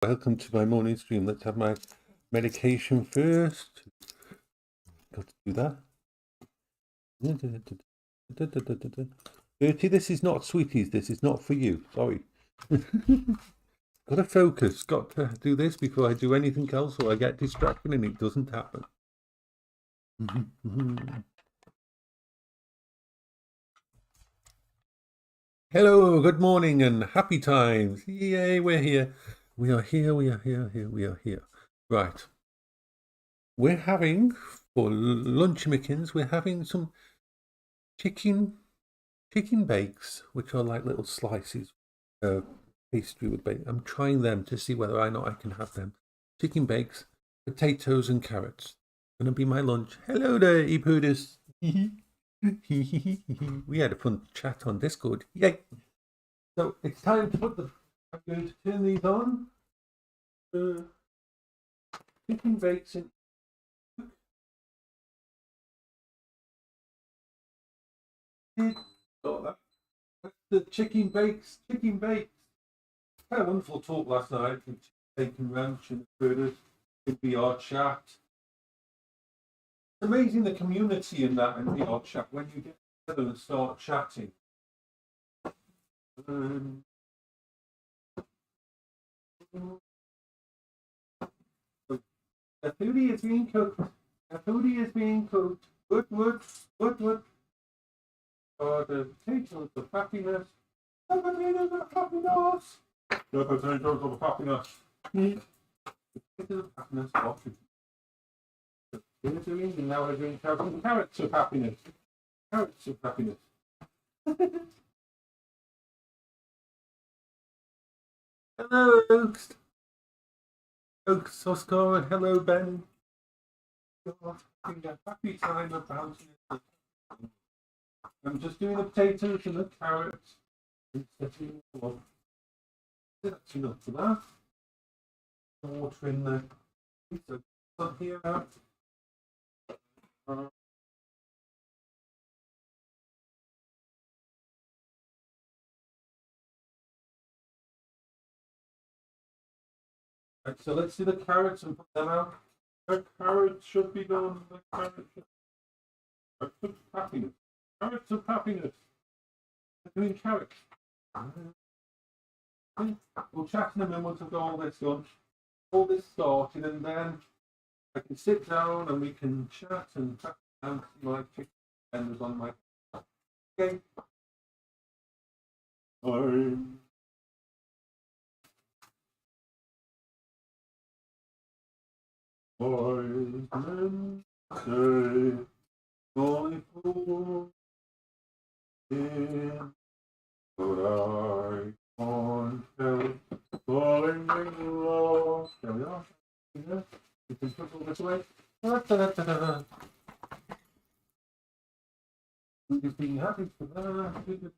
Welcome to my morning stream. Let's have my medication first. Got to do that. Bertie, this is not sweeties. This is not for you. Sorry. Got to focus. Got to do this before I do anything else, or I get distracted and it doesn't happen. Hello, good morning and happy times. Yay, we're here. We are here, we are here, we are here. Right. We're having, for lunch mickens, we're having some chicken bakes, which are like little slices of pastry with bacon. I'm trying them to see whether or not I can have them. Chicken bakes, potatoes and carrots. Gonna be my lunch. Hello there, e-pooders. We had a fun chat on Discord. Yay! So it's time to put the. I'm going to turn these on. Chicken bakes in. Oh, that's the chicken bakes. Had a wonderful talk last night with Bacon Ranch and Birders in VR chat. It's amazing the community in that in VR chat when you get together and start chatting. The foodie is being cooked. Good. The potatoes of happiness. The potatoes of happiness. The potatoes of happiness. The potatoes of happiness. We're doing, and now we're doing carrots of happiness. Carrots of happiness. Hello, Oaks, Oscar, and hello, Ben. You're having a happy time about it. I'm just doing the potatoes and the carrots. That's enough for that. Water in the up here. Right, so let's do the carrots and put them out. The carrots should be done. The carrots of happiness. Carrots of happiness. I'm doing carrots. We'll chat in a minute once I've got all this done. All this started, and then I can sit down and we can chat and chat and my chicken tenders on my. Okay. Men say, only fool in, but I can't help falling in love. There we are. Yeah. You can put all this away. Just being happy for that.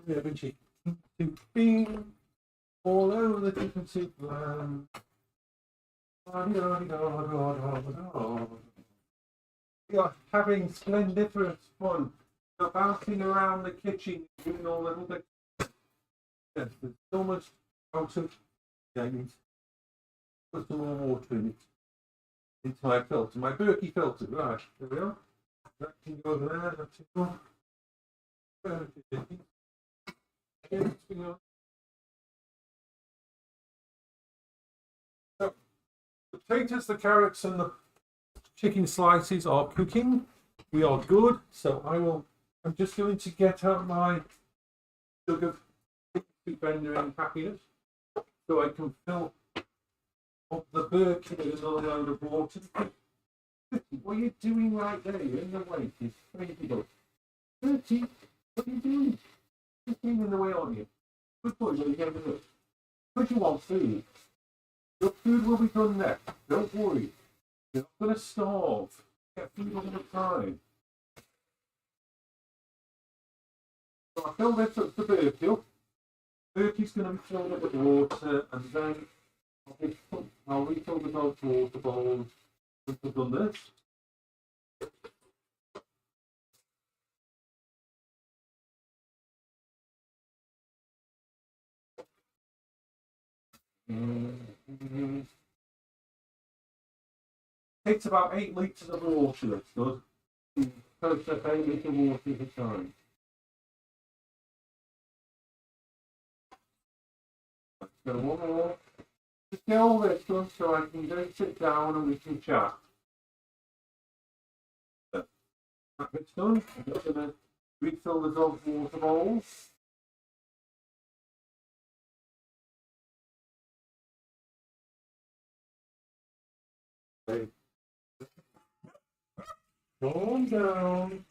We have a chicken soup bean all over the chicken soup land. We are having splendiferous fun. We're bouncing around the kitchen, doing all little bits. Yes, there's so much out of. Yeah, I need to put some more water in it. Into my filter, my Berkey filter. Right, there we are. That can go over there. That's it. So, the potatoes, the carrots, and the chicken slices are cooking. We are good. So I'm just going to get out my jug of rendering happiness so I can fill up the Berkey with another load of water. What are you doing right there? You're in the way. It's crazy. Bertie, what are you doing? You're in the way, aren't you? Good boy, what are you going to do? Because you want food. Your food will be done next. Don't worry. You're not going to starve. Get food all the time. So I fill this up to Berkey. Berkey's going to be filled up with water, and then I'll refill the dog's water bowls once I've done this. Takes about 8 litres of water, that's good. Process 8 litres of water at a time. So one more. Just get all this done so I can go sit down and we can chat. That bit's done. I'm just going to refill the dog's water bowls. Okay. Calm down.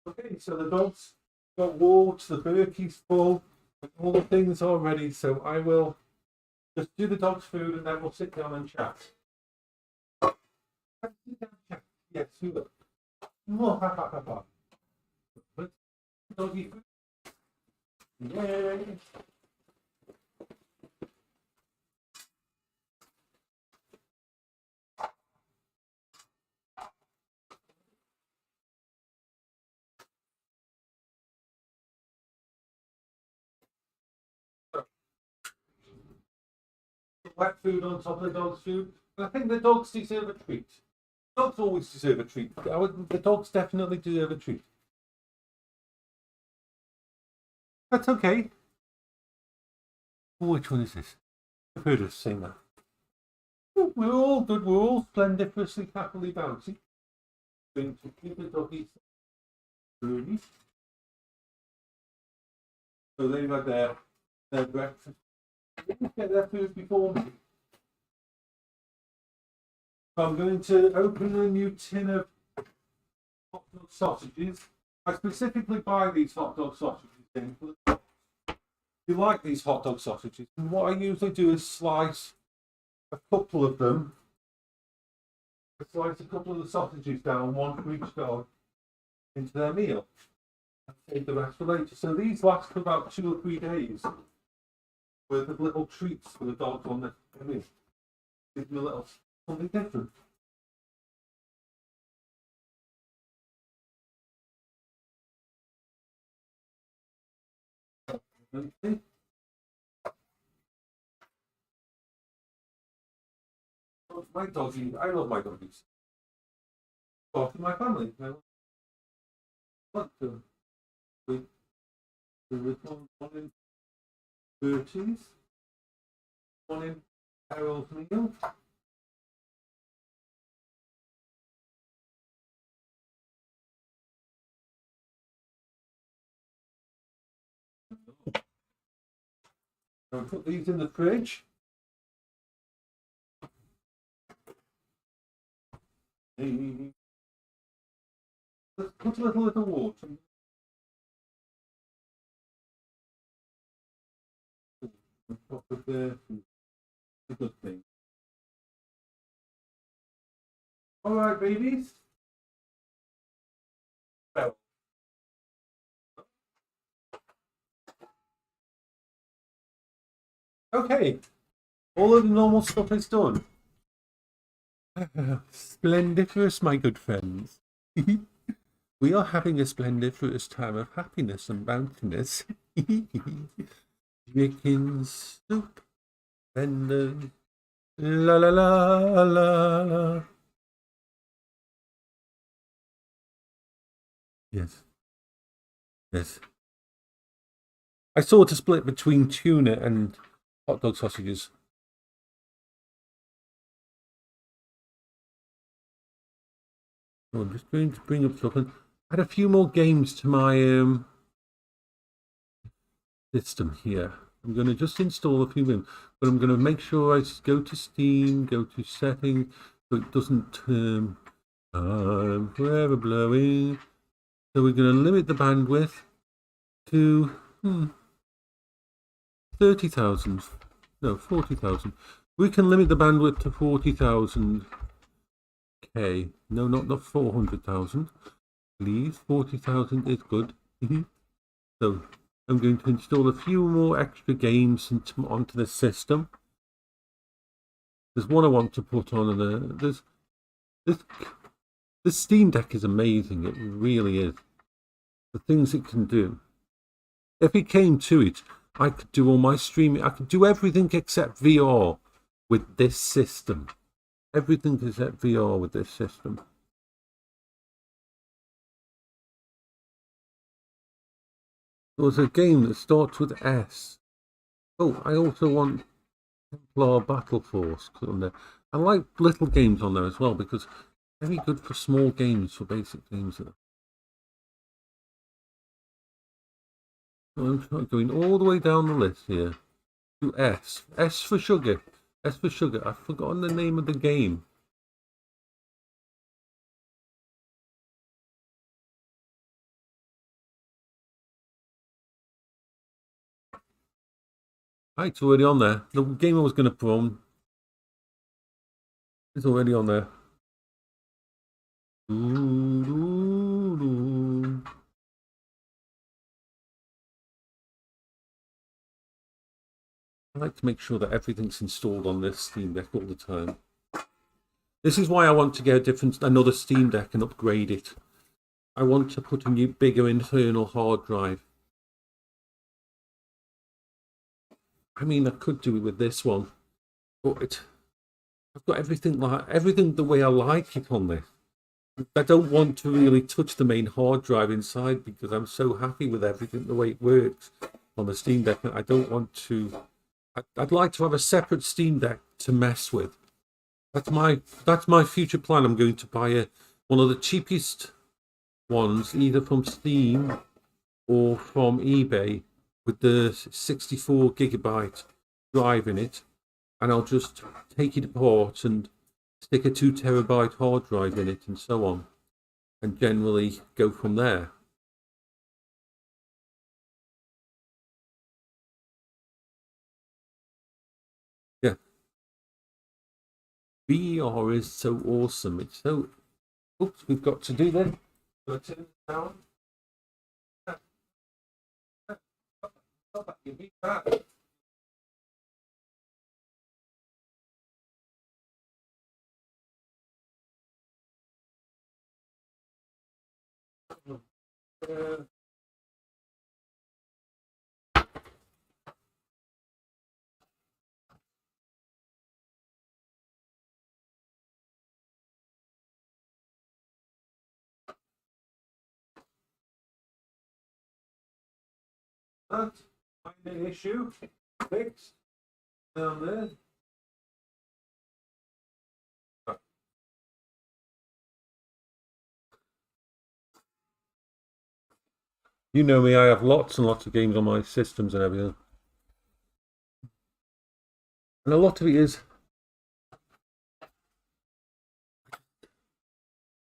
Okay, so the dog's got water, the Berkey's full, and all the things are ready, so I will just do the dog's food and then we'll sit down and chat. Yes, we will. Doggy food. Yay! Wet food on top of the dog's food. And I think the dogs deserve a treat. Dogs always deserve a treat. The dogs definitely deserve a treat. That's okay. Which one is this? I've heard us saying that. We're all good. We're all splendiferously happily bouncy. Going to keep the doggies early. So they've had their breakfast. Get their food before me. So I'm going to open a new tin of hot dog sausages. I specifically buy these hot dog sausages in. You like these hot dog sausages? And what I usually do is slice a couple of them. I slice a couple of the sausages down, one for each dog, into their meal. And save the rest for later. So these last for about 2 or 3 days. With the little treats for the dogs on the meal. Give them a little something different. Okay. My doggies, I love my doggies. Part of my family. I want to. With one in Bertie's, one in Harold's meal. I'll put these in the fridge. Let's put a little water. On top of the good thing. All right, babies. Well. Okay, all of the normal stuff is done. Splendiferous, my good friends. We are having a splendiferous time of happiness and bountiness. Chicken soup, vendors, la la la la la. Yes. Yes. I sort of split between tuna and hot dog sausages. So I'm just going to bring up stuff and add a few more games to my system here. I'm going to just install a few games, but I'm going to make sure I go to Steam, go to settings, so it doesn't turn forever blowing. So we're going to limit the bandwidth to 30,000. No, 40,000. We can limit the bandwidth to 40,000 K. No, not 400,000. Please, 40,000 is good. So I'm going to install a few more extra games onto the system. There's one I want to put on, and there's The Steam Deck is amazing. It really is. The things it can do. If it came to it, I could do all my streaming. I could do everything except VR with this system. Everything except VR with this system. There was a game that starts with S. Oh, I also want Templar Battle Force on there. I like little games on there as well because very good for small games, for basic games. I'm going all the way down the list here to S. S for sugar. S for sugar. I've forgotten the name of the game. Right, it's already on there. The game I was going to put on is already on there. I like to make sure that everything's installed on this Steam Deck all the time. This is why I want to get another Steam Deck and upgrade it. I want to put a new, bigger internal hard drive. I mean, I could do it with this one, but I've got everything the way I like it on this. I don't want to really touch the main hard drive inside because I'm so happy with everything the way it works on the Steam Deck. I don't want to. I'd like to have a separate Steam Deck to mess with. That's my future plan. I'm going to buy one of the cheapest ones, either from Steam or from eBay, with the 64 gigabyte drive in it, and I'll just take it apart and stick a 2 terabyte hard drive in it and so on, and generally go from there. Yeah. VR is so awesome. It's so... Oops, we've got to do that. Turn it down. That minor issue fixed down there. You know me, I have lots and lots of games on my systems and everything. And a lot of it is,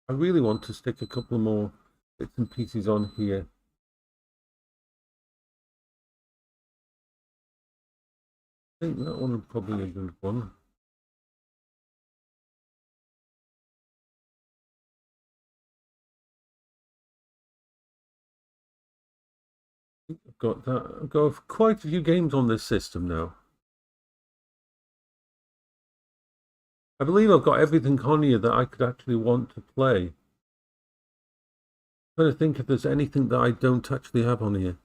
I really want to stick a couple more bits and pieces on here. I think that one is probably a good one. I've got that. I've got quite a few games on this system now. I believe I've got everything on here that I could actually want to play. I'm trying to think if there's anything that I don't actually have on here.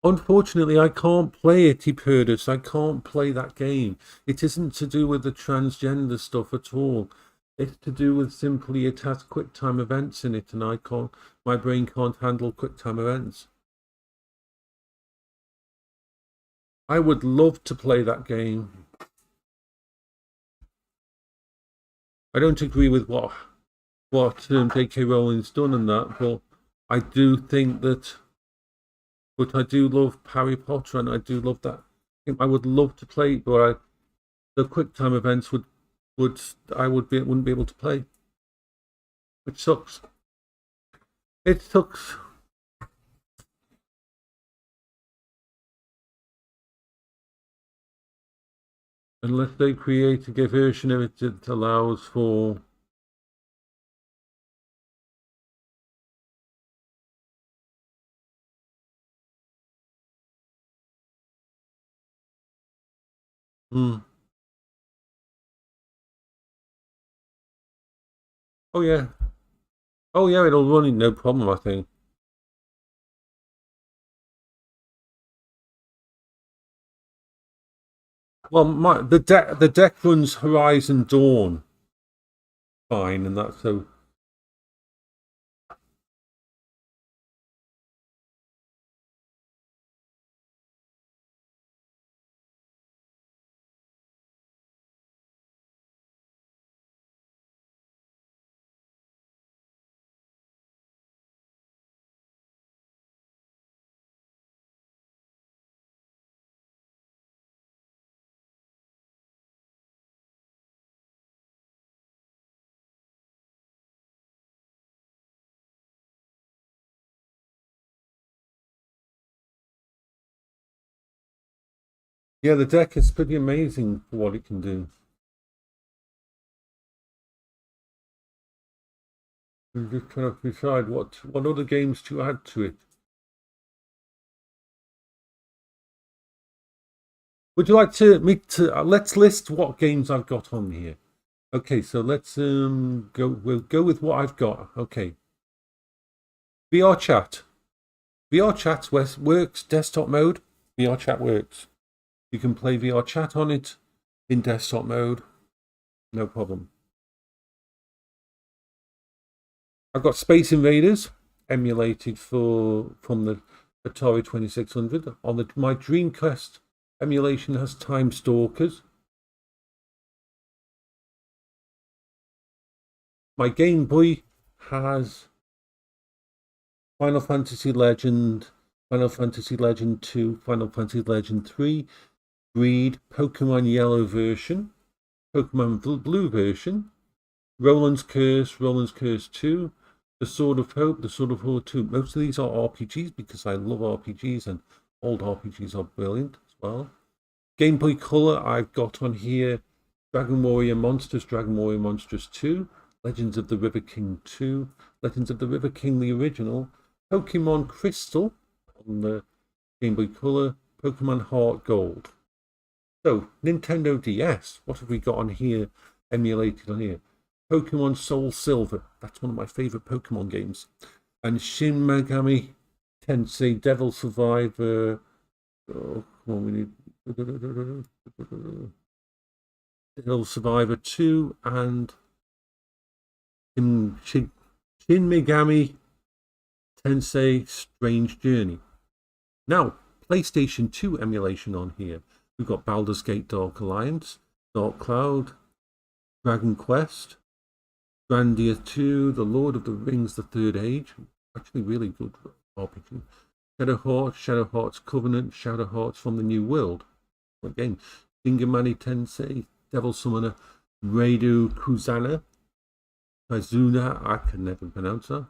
Unfortunately, I can't play it, Eperdus. I can't play that game. It isn't to do with the transgender stuff at all. It's to do with simply it has QuickTime events in it, and my brain can't handle QuickTime events. I would love to play that game. I don't agree with what J.K. Rowling's done and that, but I do think that. But I do love Harry Potter, and I do love that. I would love to play, but the QuickTime events wouldn't be able to play, which sucks. It sucks. Unless they create a version of it that allows for Mm. Oh yeah. Oh yeah, it'll run it no problem, I think. Well, the deck runs Horizon Dawn fine, and that's so. Yeah, the deck is pretty amazing for what it can do. I'm just trying to decide what other games to add to it. Would you like to me to let's list what games I've got on here? Okay, so let's go. We'll go with what I've got. Okay, VR chat. VR chat works desktop mode. VR chat works. You can play VR chat on it in desktop mode, no problem. I've got Space Invaders emulated from the Atari 2600. On my Dreamcast emulation has Time Stalkers. My Game Boy has Final Fantasy Legend, Final Fantasy Legend 2, Final Fantasy Legend 3, Breed, Pokemon Yellow version, Pokemon Blue version, Roland's Curse 2, The Sword of Hope, The Sword of Hope 2. Most of these are RPGs because I love RPGs and old RPGs are brilliant as well. Game Boy Color, I've got on here Dragon Warrior Monsters 2, Legends of the River King 2, Legends of the River King the original, Pokemon Crystal on the Game Boy Color, Pokemon Heart Gold. So, Nintendo DS, what have we got on here, emulated on here? Pokemon Soul Silver, that's one of my favorite Pokemon games. And Shin Megami Tensei Devil Survivor. Oh, come on, we need Devil Survivor 2 and Shin Megami Tensei Strange Journey. Now, PlayStation 2 emulation on here. We've got Baldur's Gate Dark Alliance, Dark Cloud, Dragon Quest, Grandia 2, The Lord of the Rings, The Third Age. Actually, really good RPG. Shadow Hearts Covenant, Shadow Hearts from the New World. Again, Shingamani Tensei, Devil Summoner, Raidu Kuzana, Kazuna, I can never pronounce that.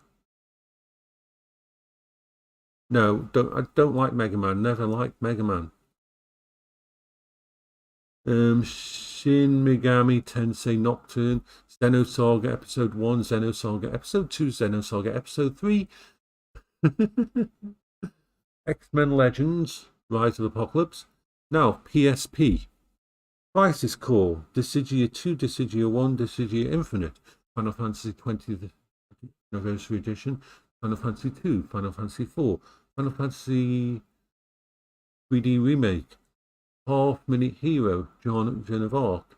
No, I don't like Mega Man, never liked Mega Man. Shin Megami Tensei Nocturne, Xenosaga Episode 1, Xenosaga Episode 2, Xenosaga Episode 3, X-Men Legends, Rise of Apocalypse. Now, PSP. Crisis Core, Dissidia 2, Dissidia 1, Dissidia Infinite, Final Fantasy 20th Anniversary Edition, Final Fantasy 2, Final Fantasy 4, Final Fantasy 3D Remake, Half Minute Hero, Joan of Arc,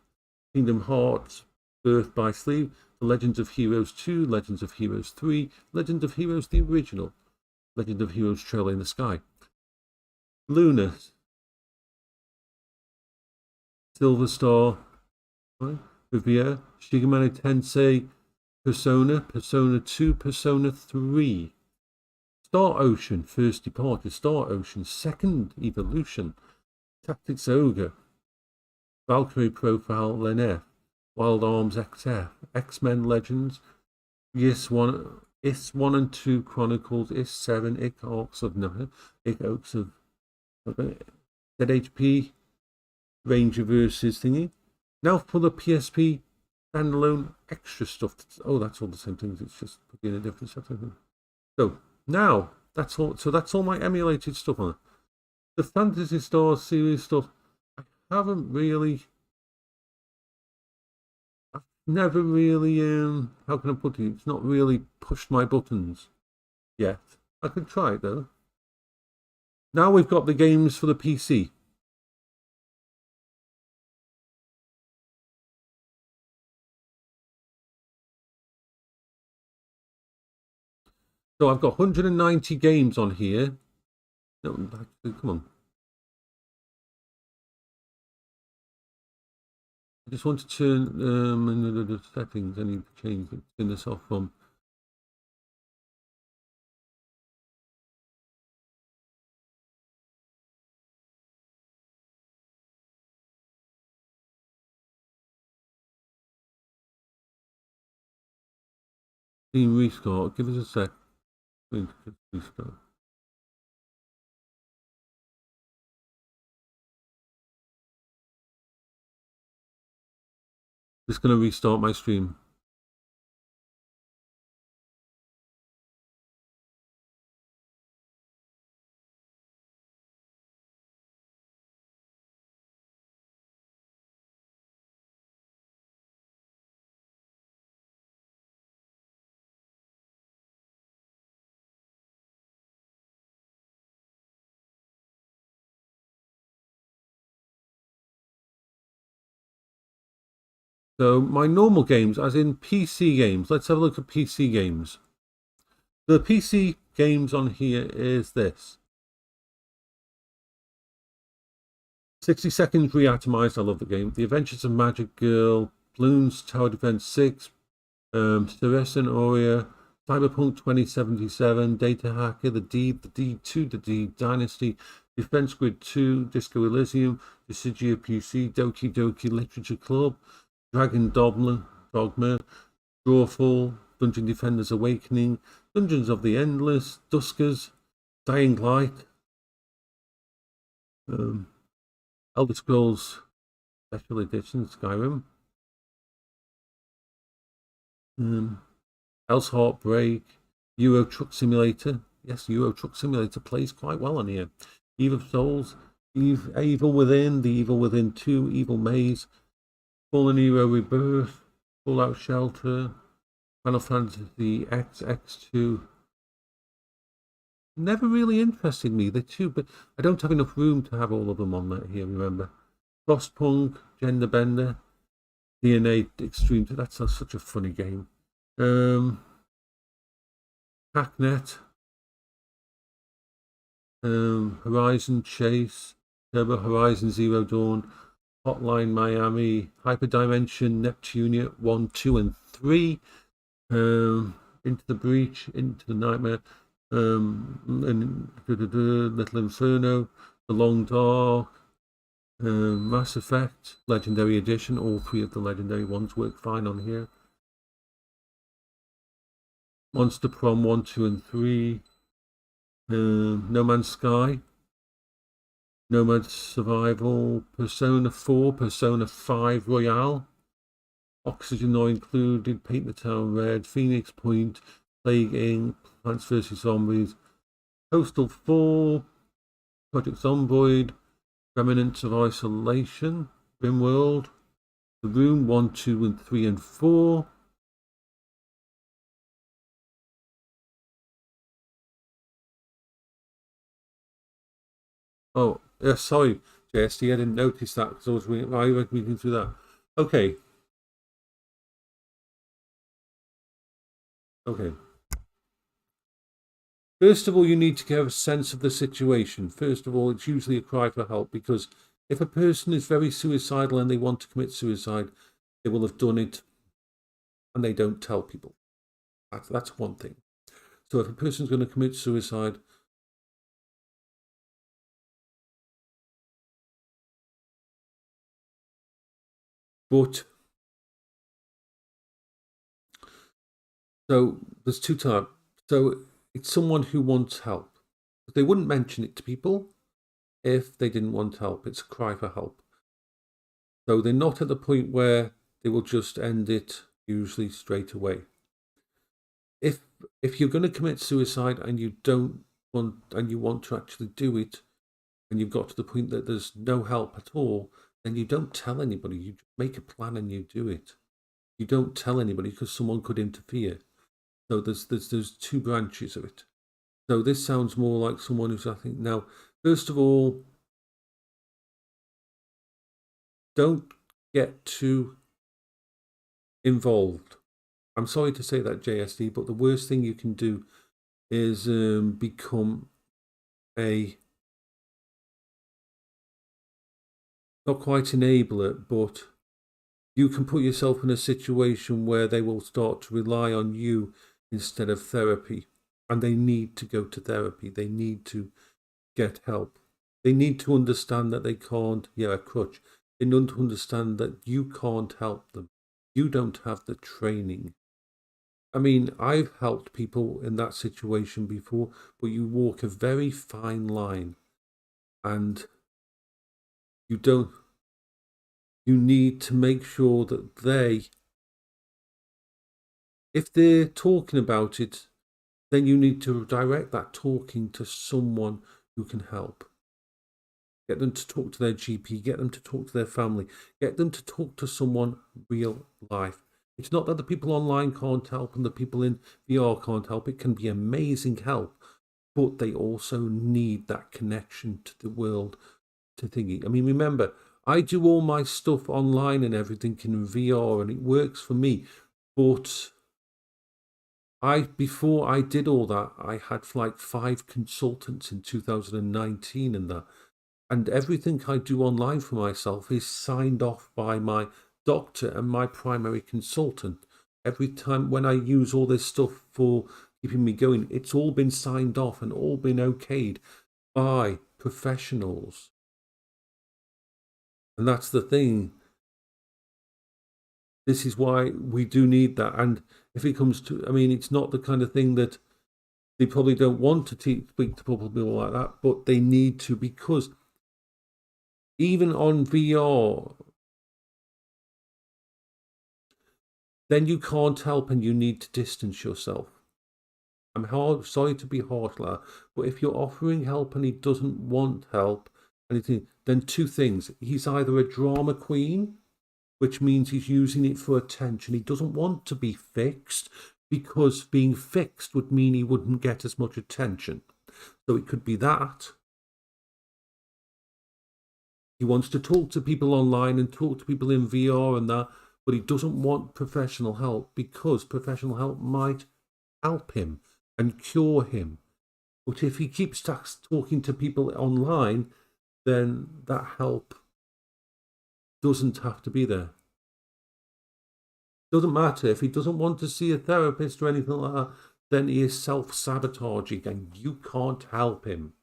Kingdom Hearts, Birth by Sleep, The Legends of Heroes 2, Legends of Heroes 3, Legend of Heroes the Original, Legend of Heroes Trail in the Sky, Luna, Silver Star, Revere, Shigamani Tensei, Persona, Persona 2, Persona 3, Star Ocean, First Departure, Star Ocean, Second Evolution, Tactics Ogre, Valkyrie Profile, Lenef, Wild Arms XF, X-Men Legends, Is 1 and 2 Chronicles, Is 7, Ik Oaks of ZHP, Ranger versus thingy. Now for the PSP standalone extra stuff. Oh, that's all the same things. It's just putting in a different section. So now that's all. So that's all my emulated stuff on it. The Phantasy Star series stuff. haven't really. I've never really. How can I put it? It's not really pushed my buttons yet. I could try it though. Now we've got the games for the PC. So I've got 190 games on here. No, come on. I just want to turn the settings. I need to change it. Turn this off from. Team restart. Give us a sec. Restart. Just going to restart my stream. So my normal games, as in PC games, let's have a look at PC games. The PC games on here is this. 60 Seconds Reatomized, I love the game. The Adventures of Magic Girl, Bloons Tower Defense 6, Cerescent Aurea, Cyberpunk 2077, Data Hacker, The Deed, The Deed 2, The Deed Dynasty, Defense Grid 2, Disco Elysium, Dissidia PC, Doki Doki Literature Club, Dragon Dogma, Drawfall, Dungeon Defenders Awakening, Dungeons of the Endless, Duskers, Dying Light, Elder Scrolls Special Edition, Skyrim, Else Heartbreak, Euro Truck Simulator. Yes, Euro Truck Simulator plays quite well on here. Eve of Souls, Evil Within, The Evil Within 2, Evil Maze, Fallen Hero Rebirth, Fallout Shelter, Final Fantasy X2. Never really interested me, the two, but I don't have enough room to have all of them on that here, remember. Frostpunk, Gender Bender, DNA Extreme, that's such a funny game. Hacknet, Horizon Chase, Turbo Horizon Zero Dawn, Hotline Miami, Hyperdimension, Neptunia 1, 2, and 3, Into the Breach, Into the Nightmare, and Little Inferno, The Long Dark, Mass Effect, Legendary Edition. All three of the legendary ones work fine on here. Monster Prom 1, 2, and 3, No Man's Sky, Nomad Survival, Persona 4, Persona 5 Royale, Oxygen Not Included, Paint the Town Red, Phoenix Point, Plague Inc., Plants vs. Zombies, Postal 4, Project Zomboid, Remnants of Isolation, Rimworld, The Room 1, 2, and 3, and 4. Oh, sorry, JSD, I didn't notice that because I was reading through that. Okay. Okay. First of all, you need to get a sense of the situation. First of all, it's usually a cry for help, because if a person is very suicidal and they want to commit suicide, they will have done it and they don't tell people. That's one thing. So if a person's going to commit suicide, but so there's two types. So it's someone who wants help. They wouldn't mention it to people if they didn't want help. It's a cry for help. So they're not at the point where they will just end it usually straight away. If you're going to commit suicide and you don't want, and you want to actually do it, and you've got to the point that there's no help at all, then you don't tell anybody. You make a plan and you do it. You don't tell anybody because someone could interfere. So there's two branches of it. So this sounds more like someone who's, I think, now, first of all, don't get too involved. I'm sorry to say that, JSD, but the worst thing you can do is become a, not quite enabler, but you can put yourself in a situation where they will start to rely on you instead of therapy. And they need to go to therapy. They need to get help. They need to understand that they can't, a crutch. They need to understand that you can't help them. You don't have the training. I mean, I've helped people in that situation before, but you walk a very fine line. And you need to make sure that if they're talking about it, then you need to direct that talking to someone who can help. Get them to talk to their GP, get them to talk to their family, get them to talk to someone real life. It's not that the people online can't help and the people in VR can't help. It can be amazing help, but they also need that connection to the world, to thinking. I mean, remember, I do all my stuff online and everything in VR and it works for me, but before I did all that, I had like 5 consultants in 2019 and that. And everything I do online for myself is signed off by my doctor and my primary consultant. Every time when I use all this stuff for keeping me going, it's all been signed off and all been okayed by professionals. And that's the thing. This is why we do need that. And if it comes to, I mean, it's not the kind of thing that they probably don't want to speak to people like that, but they need to, because even on VR, then you can't help and you need to distance yourself. I'm sorry to be harsh, but if you're offering help and he doesn't want help, then 2 things. He's either a drama queen, which means he's using it for attention. He doesn't want to be fixed, because being fixed would mean he wouldn't get as much attention. So it could be that. He wants to talk to people online and talk to people in VR and that, but he doesn't want professional help because professional help might help him and cure him. But if he keeps talking to people online, then that help doesn't have to be there. Doesn't matter if he doesn't want to see a therapist or anything like that, then he is self-sabotaging and you can't help him.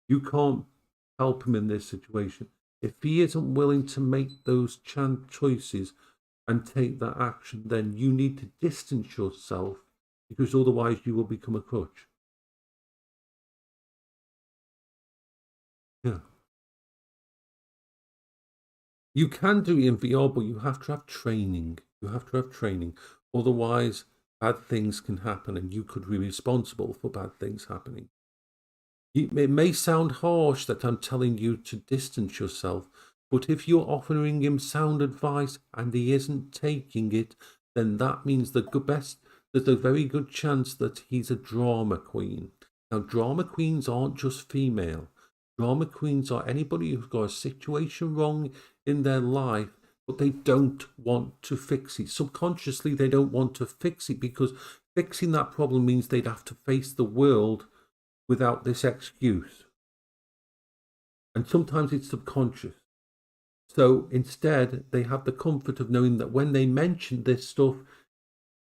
You can't help him in this situation. If he isn't willing to make those choices and take that action, then you need to distance yourself, because otherwise you will become a crutch. Yeah. You can do it in VR, but you have to have training. You have to have training. Otherwise, bad things can happen and you could be responsible for bad things happening. It may sound harsh that I'm telling you to distance yourself, but if you're offering him sound advice and he isn't taking it, then that means there's a very good chance that he's a drama queen. Now, drama queens aren't just female. Drama queens are anybody who's got a situation wrong in their life, but they don't want to fix it. Subconsciously, they don't want to fix it because fixing that problem means they'd have to face the world without this excuse. And sometimes it's subconscious. So instead, they have the comfort of knowing that when they mention this stuff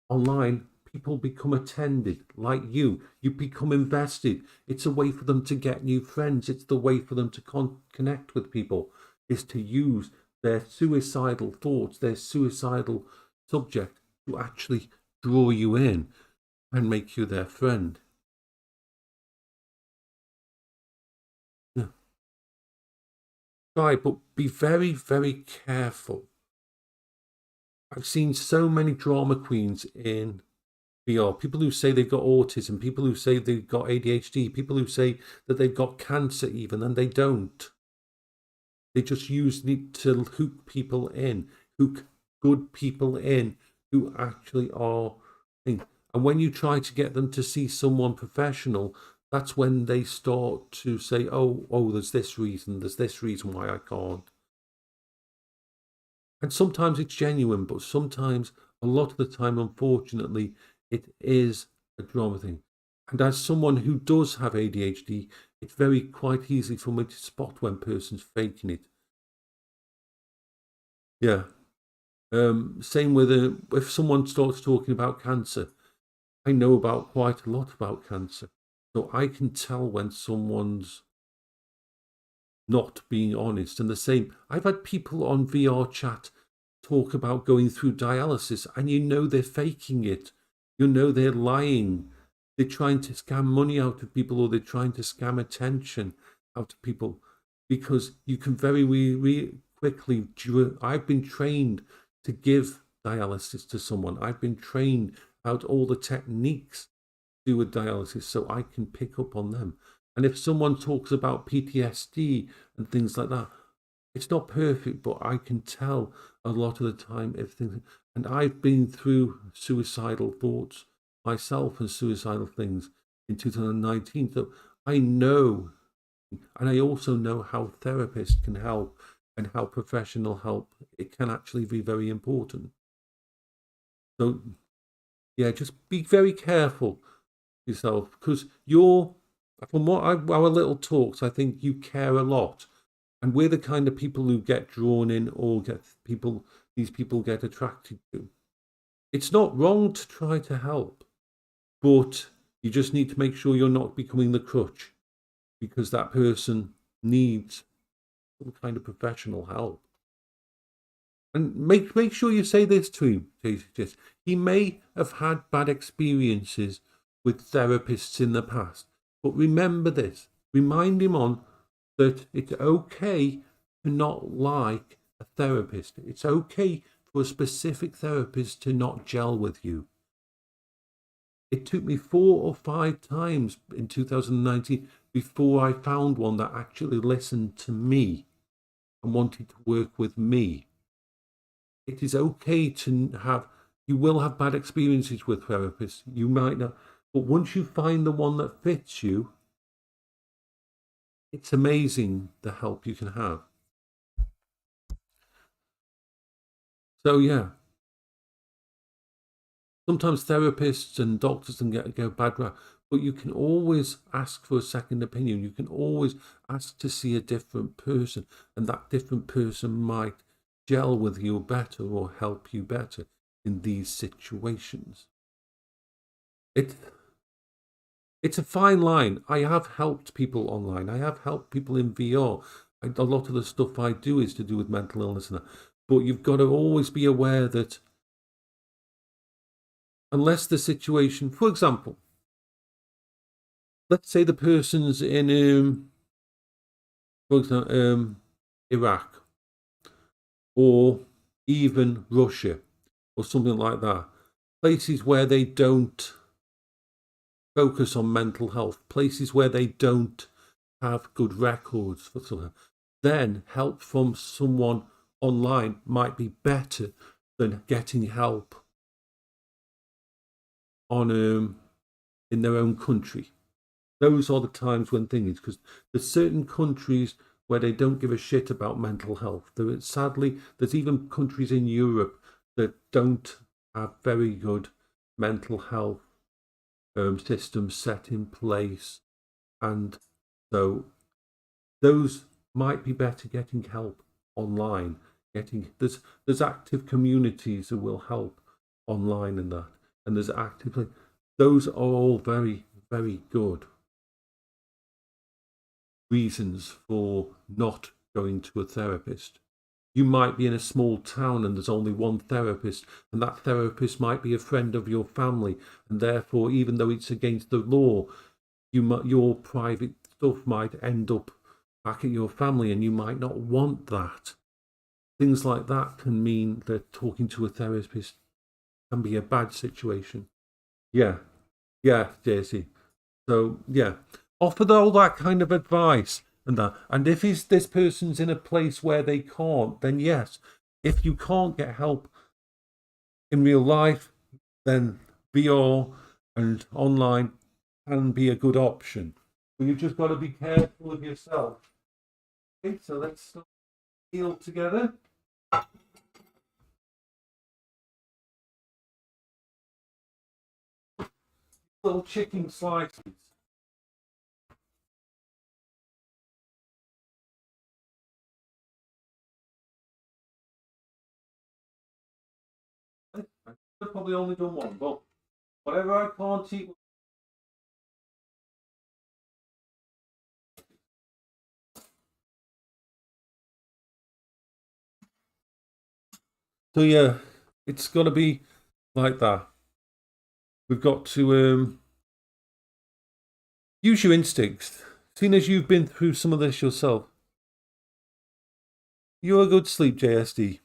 online, people become attended, like you. You become invested. It's a way for them to get new friends. It's the way for them to connect with people, is to use their suicidal thoughts, their suicidal subject, to actually draw you in and make you their friend. Yeah. Try, but be very, very careful. I've seen so many drama queens in VR. People who say they've got autism, people who say they've got ADHD, people who say that they've got cancer even, and they don't. They just use it to hook people in, hook good people in who actually are. And when you try to get them to see someone professional, that's when they start to say, oh, there's this reason why I can't. And sometimes it's genuine, but sometimes, a lot of the time, unfortunately, it is a drama thing. And as someone who does have ADHD, it's very quite easy for me to spot when person's faking it. Yeah. Same with if someone starts talking about cancer, I know about quite a lot about cancer, so I can tell when someone's not being honest. And the same, I've had people on VR chat talk about going through dialysis, and you know they're faking it. You know they're lying. They're trying to scam money out of people, or they're trying to scam attention out of people, because you can very quickly. I've been trained to give dialysis to someone. I've been trained out all the techniques to do with dialysis, so I can pick up on them. And if someone talks about PTSD and things like that, it's not perfect, but I can tell a lot of the time if things. And I've been through suicidal thoughts myself and suicidal things in 2019, so I know, and I also know how therapists can help and how professional help, it can actually be very important. So yeah, just be very careful yourself, because from what our little talks, I think you care a lot, and we're the kind of people who get drawn in, or these people get attracted to. It's not wrong to try to help, but you just need to make sure you're not becoming the crutch, because that person needs some kind of professional help. And make sure you say this to him. He may have had bad experiences with therapists in the past, but remember this. Remind him on that it's okay to not like a therapist. It's okay for a specific therapist to not gel with you. It took me 4 or 5 times in 2019 before I found one that actually listened to me and wanted to work with me. It is okay to you will have bad experiences with therapists. You might not, but once you find the one that fits you, it's amazing the help you can have. So yeah, sometimes therapists and doctors can get a bad rap, but you can always ask for a second opinion. You can always ask to see a different person, and that different person might gel with you better or help you better in these situations. It's a fine line. I have helped people online. I have helped people in VR. A lot of the stuff I do is to do with mental illness and that. But you've got to always be aware that unless the situation, for example, let's say the person's in, for example, Iraq, or even Russia, or something like that, places where they don't focus on mental health, places where they don't have good records for something, then help from someone online might be better than getting help on in their own country. Those are the times when things, because there's certain countries where they don't give a shit about mental health. Sadly, there's even countries in Europe that don't have very good mental health systems set in place, and so those might be better getting help online. There's active communities that will help online and that, and there's actively, those are all very, very good reasons for not going to a therapist. You might be in a small town and there's only one therapist, and that therapist might be a friend of your family, and therefore, even though it's against the law, your private stuff might end up back at your family, and you might not want that. Things like that can mean that talking to a therapist can be a bad situation. Yeah, Daisy. So yeah, offer all that kind of advice, and that. And if this person's in a place where they can't, then yes. If you can't get help in real life, then VR and online can be a good option. But you've just got to be careful of yourself. Okay, so let's heal together. Little chicken slices. I've probably only done one, but whatever I can't eat. So yeah, it's got to be like that. We've got to use your instincts. Seeing as you've been through some of this yourself, you're a good sleep, JSD.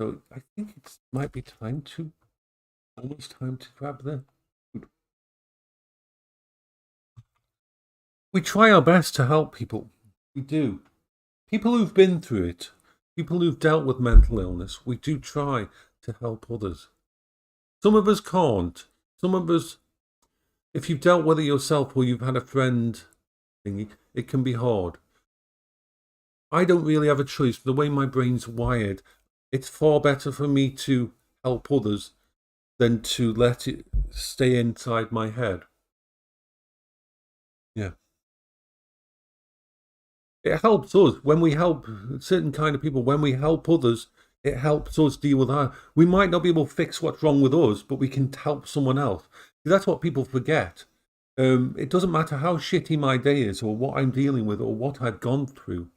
So I think it might be almost time to grab the food. We try our best to help people. We do. People who've been through it, people who've dealt with mental illness, we do try to help others. Some of us can't. Some of us, if you've dealt with it yourself or you've had a friend thingy, it can be hard. I don't really have a choice. The way my brain's wired, it's far better for me to help others than to let it stay inside my head. Yeah. It helps us when we help certain kind of people, when we help others, it helps us deal with that. We might not be able to fix what's wrong with us, but we can help someone else. That's what people forget. It doesn't matter how shitty my day is or what I'm dealing with or what I've gone through.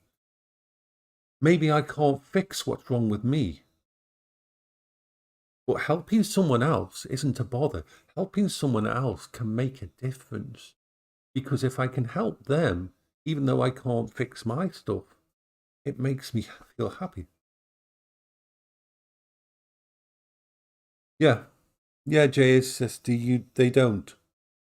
Maybe I can't fix what's wrong with me. But helping someone else isn't a bother. Helping someone else can make a difference. Because if I can help them, even though I can't fix my stuff, it makes me feel happy. Yeah. Yeah, JSSD, they don't.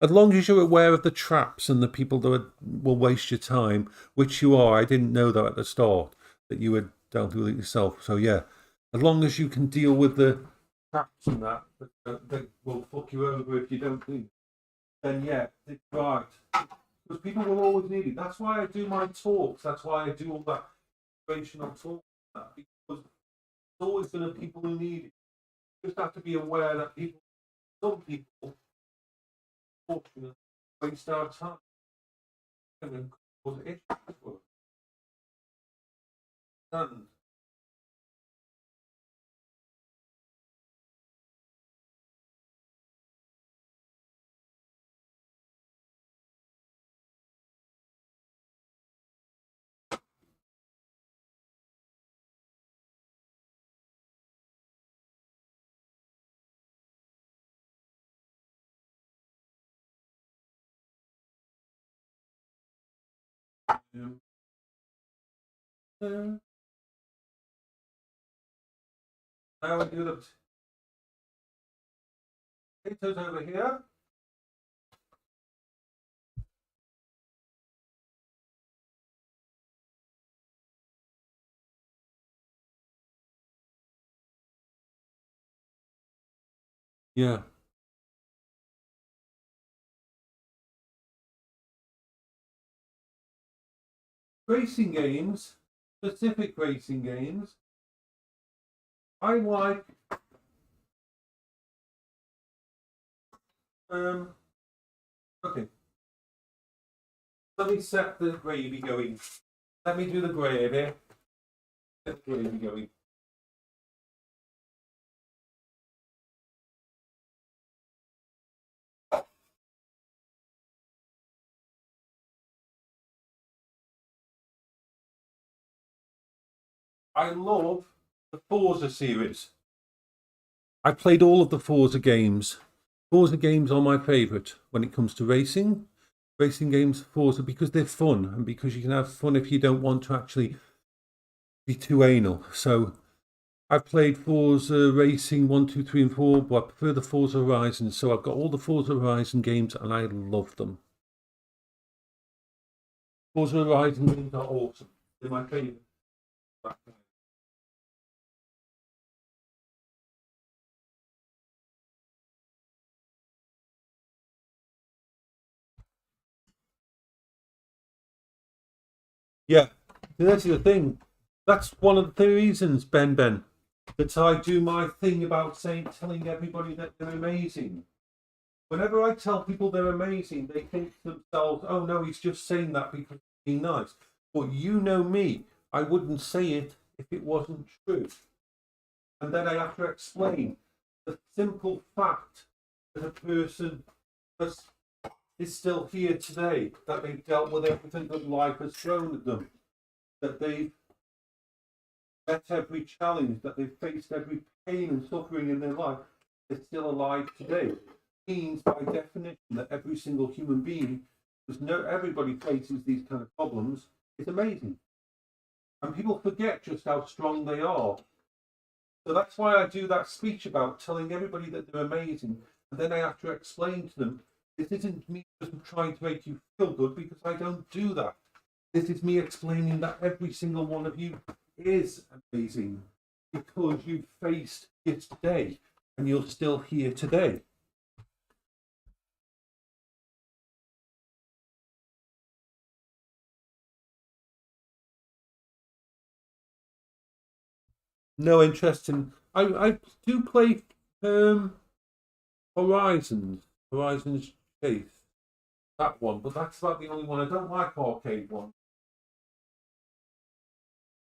As long as you're aware of the traps and the people that will waste your time, which you are. I didn't know that at the start, that you had dealt with it yourself. So yeah, as long as you can deal with the traps and that will fuck you over if you don't do, then yeah, it's right. Because people will always need it. That's why I do my talks. That's why I do all that inspirational talk. Because there's always going to be people who need it. You just have to be aware that some people, unfortunately, waste our time and cause issues for us. And now we do the potatoes over here. Yeah. Racing games, specific racing games. I like okay. Let me set the gravy going. Let me do the gravy. Set the gravy going. I love the Forza series. I played all of the Forza games. Forza games are my favourite when it comes to racing. Racing games, Forza, because they're fun and because you can have fun if you don't want to actually be too anal. So I've played Forza Racing 1, 2, 3, and 4, but I prefer the Forza Horizon. So I've got all the Forza Horizon games, and I love them. Forza Horizon games are awesome. They're my favourite. Yeah, that's the thing. That's one of the reasons, Ben, that I do my thing about telling everybody that they're amazing. Whenever I tell people they're amazing, they think to themselves, "Oh no, he's just saying that because he's being nice." But you know me, I wouldn't say it if it wasn't true. And then I have to explain the simple fact that a person is still here today, that they've dealt with everything that life has thrown at them, that they've met every challenge, that they've faced every pain and suffering in their life, they're still alive today. Means by definition that every single human being, because everybody faces these kind of problems, is amazing. And people forget just how strong they are. So that's why I do that speech about telling everybody that they're amazing. And then I have to explain to them, this isn't me just trying to make you feel good, because I don't do that. This is me explaining that every single one of you is amazing because you faced it today and you're still here today. No interest in. I do play Horizons Chase, that one, but that's about the only one. I don't like arcade one.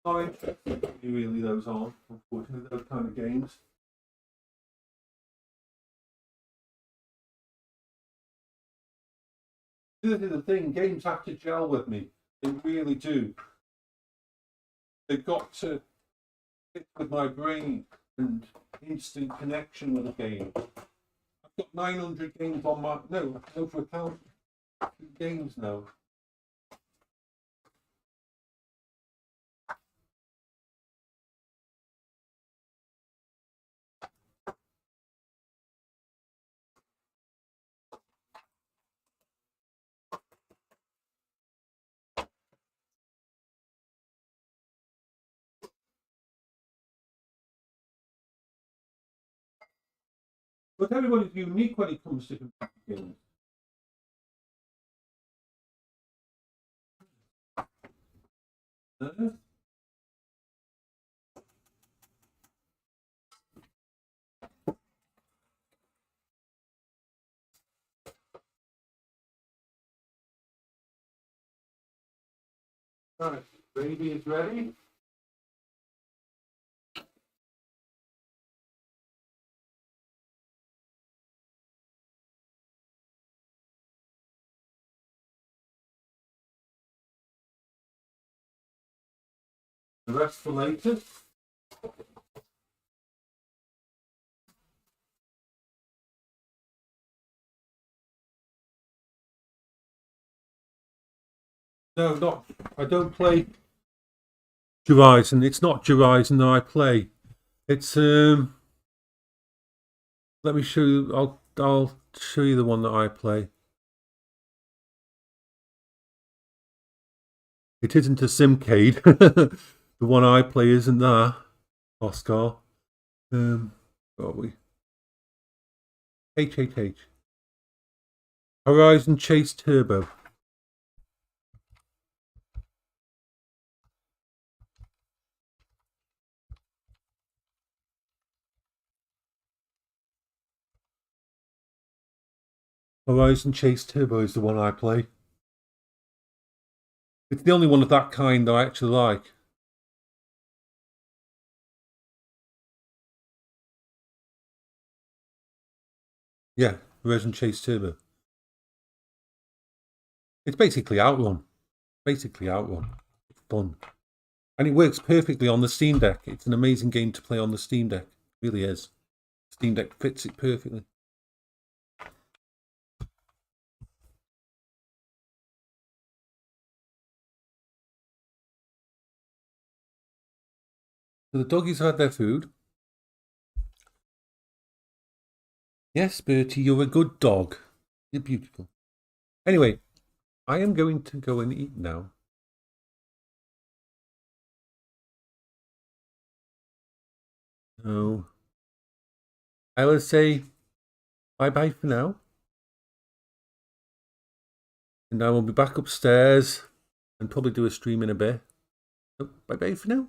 Not interested in really, those aren't, unfortunately, those kind of games. This is the thing, games have to gel with me. They really do. They've got to fit with my brain and instant connection with a game. I've got 900 games on my. No, over 1,000 games now. But everybody's unique when it comes to computer games. Right, baby is ready. The rest for later. No, not. I don't play Horizon. It's not Horizon that I play. It's Let me show you. I'll show you the one that I play. It isn't a Simcade. The one I play isn't that. Oscar. Where are we? HHH. Horizon Chase Turbo. Horizon Chase Turbo is the one I play. It's the only one of that kind that I actually like. Yeah, Horizon Chase Turbo. It's basically Outrun. Basically Outrun. It's fun. And it works perfectly on the Steam Deck. It's an amazing game to play on the Steam Deck. It really is. Steam Deck fits it perfectly. So the doggies had their food. Yes, Bertie, you're a good dog. You're beautiful. Anyway, I am going to go and eat now. So I will say bye-bye for now. And I will be back upstairs and probably do a stream in a bit. So bye-bye for now.